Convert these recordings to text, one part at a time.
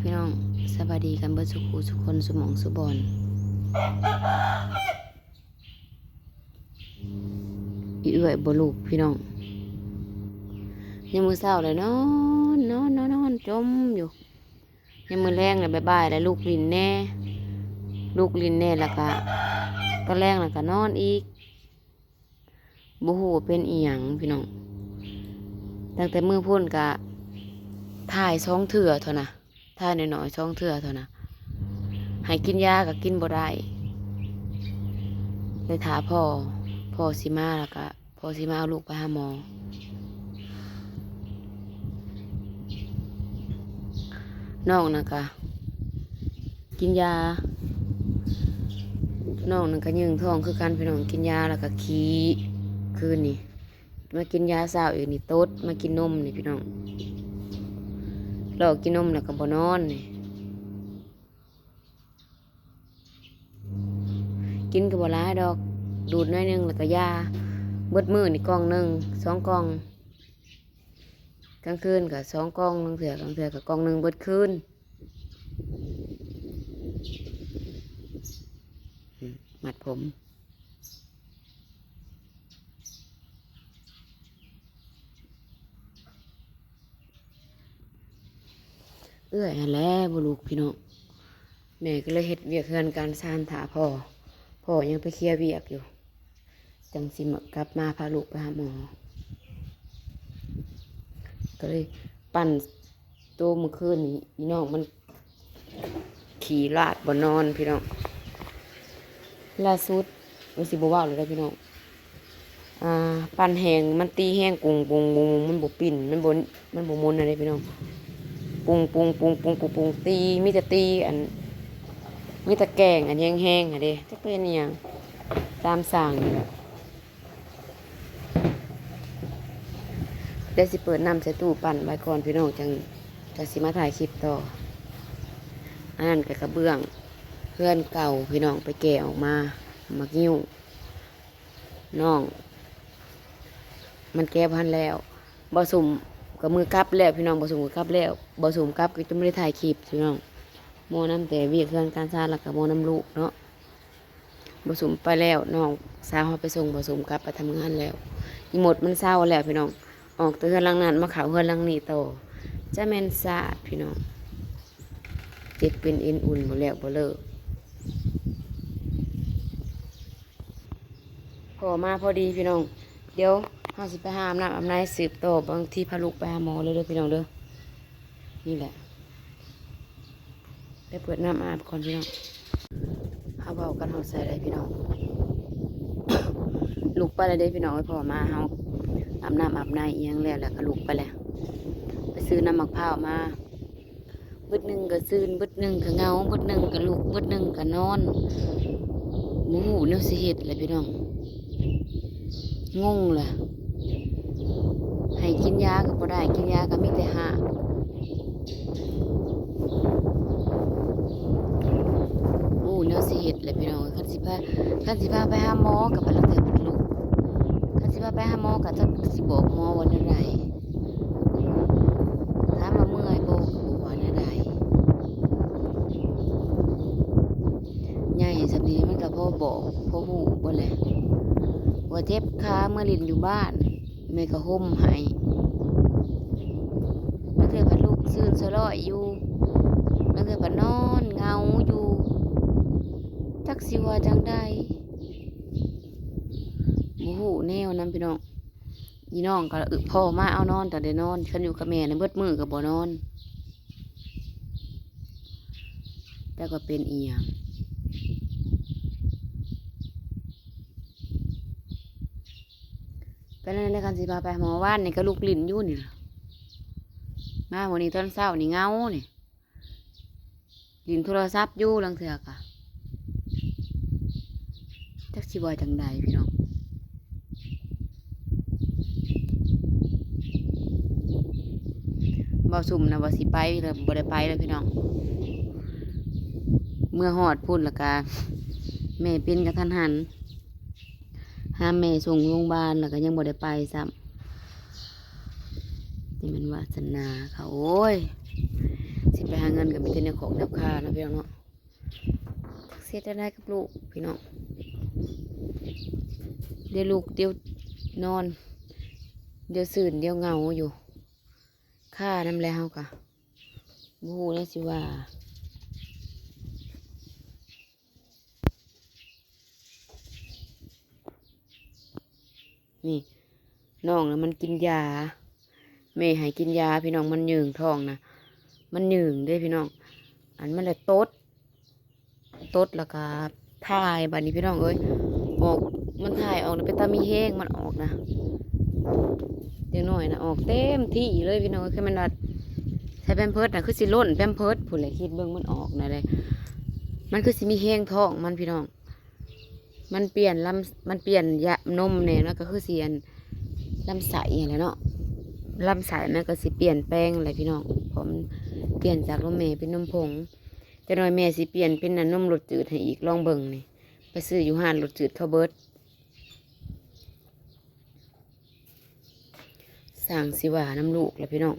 พี่น้องสบายดีกันเบิดสุขสุขคนสุหมองสุบอนอีเอื้อยบ่ลูกพี่น้องยังมือเศร้าเลยนอนจมอยู่ยังมือแรงเลยบ่ายๆแล้วลูกลินแน่แล้วก็ก็แรงแล้วก็นอนอีกบ่ฮู้ว่าเป็นอีหยังพี่น้องตั้งแต่มือพุ่นก็ถ่าย2เทื่อเท่านะถ่ายน้อยๆ2เทื่อเท่านะให้กินยาก็กินบ่ได้เลยถาพ่อสิมาแล้วก็พ่อสิมาเอาลูกไปหาหมอน้องน่ะก็กินยาน้องนั่นก็ยืงท้องคือกันพี่น้องกินยาแล้วก็ขี้คืนนี่มากินยาเช้าอีกนี่ตดมากินนมนี่พี่น้องเรากินนมแล้วก็บ่นอนนี่กินก็บ่หลายดอกดูดน้อยนึงแล้วก็ยาเบิดมื้อนี่กล่องนึง2กล่องกลางคืนก็2กล่องกลางเทื่อก็กล่องนึงเบิดคืนมัดผมเอื้อยหั่นแหละบ่ลูกพี่น้องแม่ก็เลยเฮ็ดเวียกเฮือนการซ่านถาพ่อยังไปเคลียร์เวียกอยู่จังสิกลับมาพาลูกไปหาหมอก็เลยปั่นโตเมื่อคืนนี้พี่น้องมันขี่ลาดบ่นอนพี่น้องล่าสุดมันสิบ่เว้าเลยได้พี่น้องปั่นแหงมันตีแห้งปุงมันบ่ปิ่นมันบ่มุนอะไรพี่น้องปุงตีมีแต่ตีอันมีแต่แกงอันแห้งๆอ่ะเด้จักเป็นอีหยังตามสั่งนี่แหละได้สิเปิดน้ำใส่ตู้ปั่นไว้ก่อนพี่น้องจังสิมาถ่ายคลิปต่ออันนั้นก็กระเบื้องเพื่อนเก่าพี่น้องไปแกะออกมางิ้วน้องมันแก้พันแล้วบ่สุ่มกับมือกลับแล้วพี่น้องบ่สุ่มกับกลับแล้วบ่สุ่มกลับก็จะไม่ได้ถ่ายคลิปพี่น้องโมน้ำแต่เวียกเครื่องการซ่าแล้วก็โมน้ำลูกเนาะบ่สุ่มไปแล้วน้องสาวเขาไปส่งบ่สุ่มกลับไปทำงานแล้วอีหมดมันเศร้าแล้วพี่น้องออกแต่เฮือนหลังนั้นมาเข้าเฮือนหลังนี้ต่อจะแม่นซาดพี่น้องเจ็บเป็นเอ็นอุ่นบ่แล้วบ่เลิกพอมาพอดีพี่น้องเดี๋ยวเฮาสิไปหาอาบน้ำอาบในสืบต่อบางทีพาลูกไปหาหมอเลยเด้อพี่น้องเด้อนี่แหละไปเปิดน้ำอาบก่อนพี่น้องเฮาเบากันเฮาใส่ได้พี่น้อง ลูกไปเลยเด้อพี่น้องไว้พอมาเฮาอาบน้ำอาบในเอียงแล้วก็ลูกไปแล้วไปซื้อน้ำมะพร้าวมาบึดหนึ่งก็ซื้อบึดหนึ่งก็เงาบึดหนึ่งก็ลูกบึดหนึ่งก็นอนหมูหูเนี่ยสิเห็ดเลยพี่น้องงงเลยให้กินยาก็บ่ได้กินยาก็มีแต่หาโอ้เนี่ยสิเห็ดเลยพี่น้องคันสิพาไปหาหมอกับไปรักษาเป็นลูกคันสิพาไปหาหมอกับจะสิบอกหมอวันอะไรถามมาเมื่อยโบกับวันอะไรใหญ่สำนีมันกับพ่อบอกพ่อหูบ่แหละว่าเจ็บขาเมื่อลินอยู่บ้านแม่ก็ห่มให้แล้วเธอพัดลูกซื่นสลอยอยู่แล้วเธอพัดนอนเงาอยู่จักสิว่าจังได้บ่ฮู้แนวนั้นพี่น้องอีน้องก็พ่อมาเอานอนแต่ได้นอนฉันอยู่กับแม่ในเบิดมือกับบ่นอนแต่ก็เป็นอีหยังก็นั่นในการสิพาไปหมอว่านนี่ก็ลูกลิ้นอยู่นี่มาวันนี้ตอนเช้านี่เงานี่ลิ้นโทรศัพท์อยู่ลังเถื่อกะจักสิว่าจังใดพี่น้องบ่สุ่มนะว่าสิไปแล้วบ่ได้ไปแล้วพี่น้องเมื่อฮอดพุ่นแล้วก็แม่เป็นกระทันหันหาแม่ส่งโรงพยาบาลแล้วก็ยังบ่ได้ไปซ้ำนี่มันวาสนาเขาโอ้ย สิไปหาเงินกับมีแต่แนวของแนวค่านะพี่น้องเนาะเสียจะได้กับลูกพี่น้องเดี๋ยวลูกเดี๋ยวนอนเดี๋ยวสื่นเดี๋ยวเหงาอยู่ค่าน้ำแล้วกะบูฮูแล้วสิว่านี่น้องนะมันกินยาแม่ให้กินยาพี่น้องมันหยืงท้องนะมันหยืงได้พี่น้องอันมันเลยตดแล้วก็ถ่ายบัดนี้พี่น้องเอ้ยออกมันถ่ายออกเป็นตามีแห้งมันออกนะเดี๋ยวหน่อยนะออกเต็มที่เลยพี่น้องคือมันว่าใช้แพมเพิร์ดนะคือสิล้นแพมเพิร์ดผู้ใดคิดเบิ่งมันออกนะเลยมันคือสิมีแห้งท้องมันพี่น้องมันเปลี่ยนมันเปลี่ยนยานมเนี่ยแล้วก็คือเสียนลำไส้อะไรเนาะลำไส้มันก็สิเปลี่ยนแปลงอะไรพี่น้องผมเปลี่ยนจากนมแม่เป็นนมผงจะน้อยแม่สิเปลี่ยนเป็นนมรสจืดให้อีกลองเบิ่งนี่ไปซื้ออยู่ห้านรสจืดเขาเบิดสั่งสิว่าน้ำลูกแล้วพี่น้อง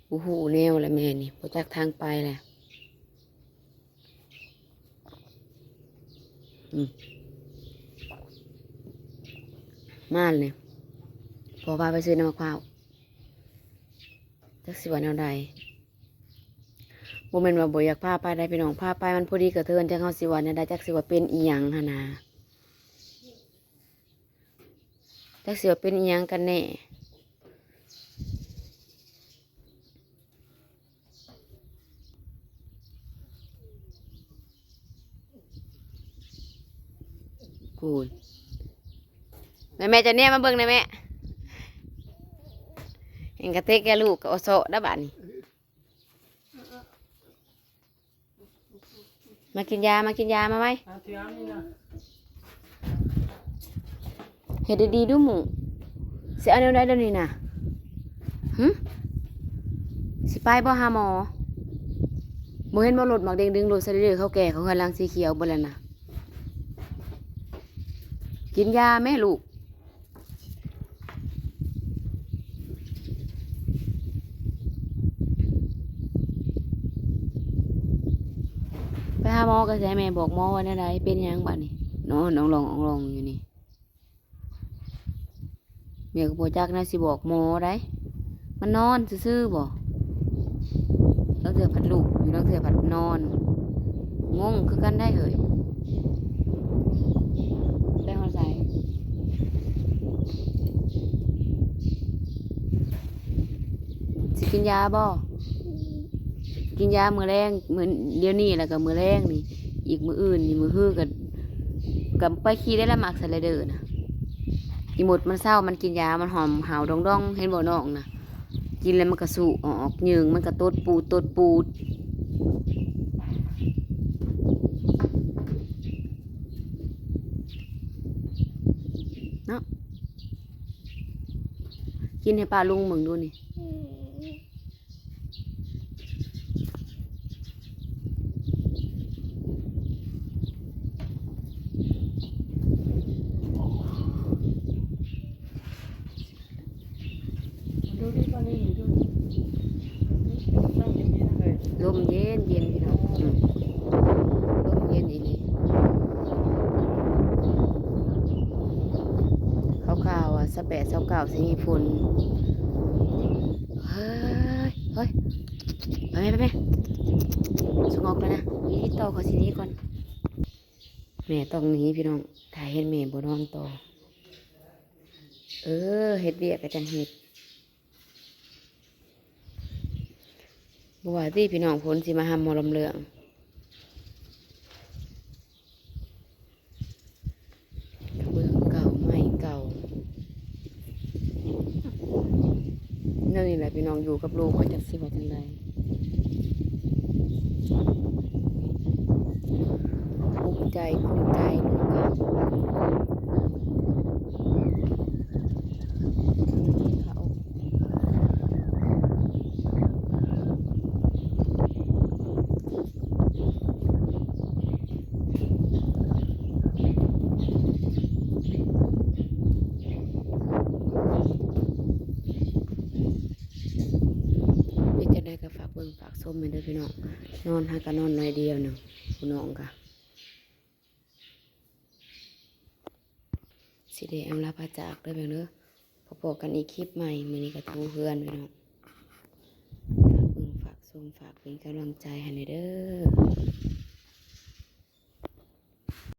บูฮูแนวแล้วแม่นี่พอจากทางไปแหละม่านเลยพอพาไปซื้อน้ำมะพร้าวจักสิว่าแนวใดโมเมนต์ว่าบ่อยากพาไปได้พี่น้องพาไปมันพอดีกระเทินจังเฮาสิว่าแนวใดจักสิว่าเป็นอีหยังหั่นนะจักสิว่าเป็นอีหยังกันแน่กูนแม่จะเนี่ยมาเบิ่งได้แม่เห็นกระเทกแกลูกกับโอโซได้บ้านี่มากินยามาไหมเห็ดดีๆดูหมูสิเอาแนวใดเดี๋ยวนี้น่ะสิไปบ่หาหมอบ่เห็นบ่รถหมักแดงดึงรถสะดือเขาแก่เขากำลังสีเขียวบ่แล้วน่ะกินยาแม่ลูกไปหาหมอก็ใช่แม่บอกหมอว่าอะไรเป็นยังบ้านี่นอนองลองอยู่นี่เมียก็บอกจักนะสิบอกหมอได้มันนอนซื่อๆบ่แล้วเถื่อผัดลูกอยู่แล้วเถื่อผัดนอนงงคือกันได้เหยได้หัวใจสิกินยาบ่กินยามือแรงมือเดี๋ยวนี้แล้วก็มือแรงนี่อีกมืออื่นนี่มือฮื้อกับไปขี่ได้ละหมักสไลเดอร์นะอีหมดมันเศร้ามันกินยามันหอมหาวดองเห็นบ่น้องนะกินแล้วมันกระสูออกยืงมันกระตดปูดเนาะกินให้ป้าลุงมึงดูนี่ลมเย็นพี่น้องลมเย็นอีนี่ขาวๆอ่ะ18-29สิมีฝนเฮ้ยไปไหมสงบแล้วนะนี่ต่อขอสินี้ก่อนแม่ต้องหนีพี่น้องถ่ายเห็นแม่บ่นอนต่อเฮ็ดเวียกกันจังเฮ็ดบัวที่พี่น้องผลสิมาหำหมอลำเลืองเบื้องเก่าไม้เก่านี่แหละพี่น้องอยู่กับลูกก็จะสิว่าจังไดภูมิใจลูกกับฝาก ส้มไปเด้อพี่น้องนอนหากันนอนน้อยเดียวหนึ่งพี่น้องกะสิเดอำลาพาจากเด้อพี่น้องเด้อพอๆกันอีกคลิปใหม่มื้อนี้ก็ทูเพื่อนพี่น้องฝากเบิ่งฝากชมฝากเป็นกำลังใจให้หน่อยเด้อ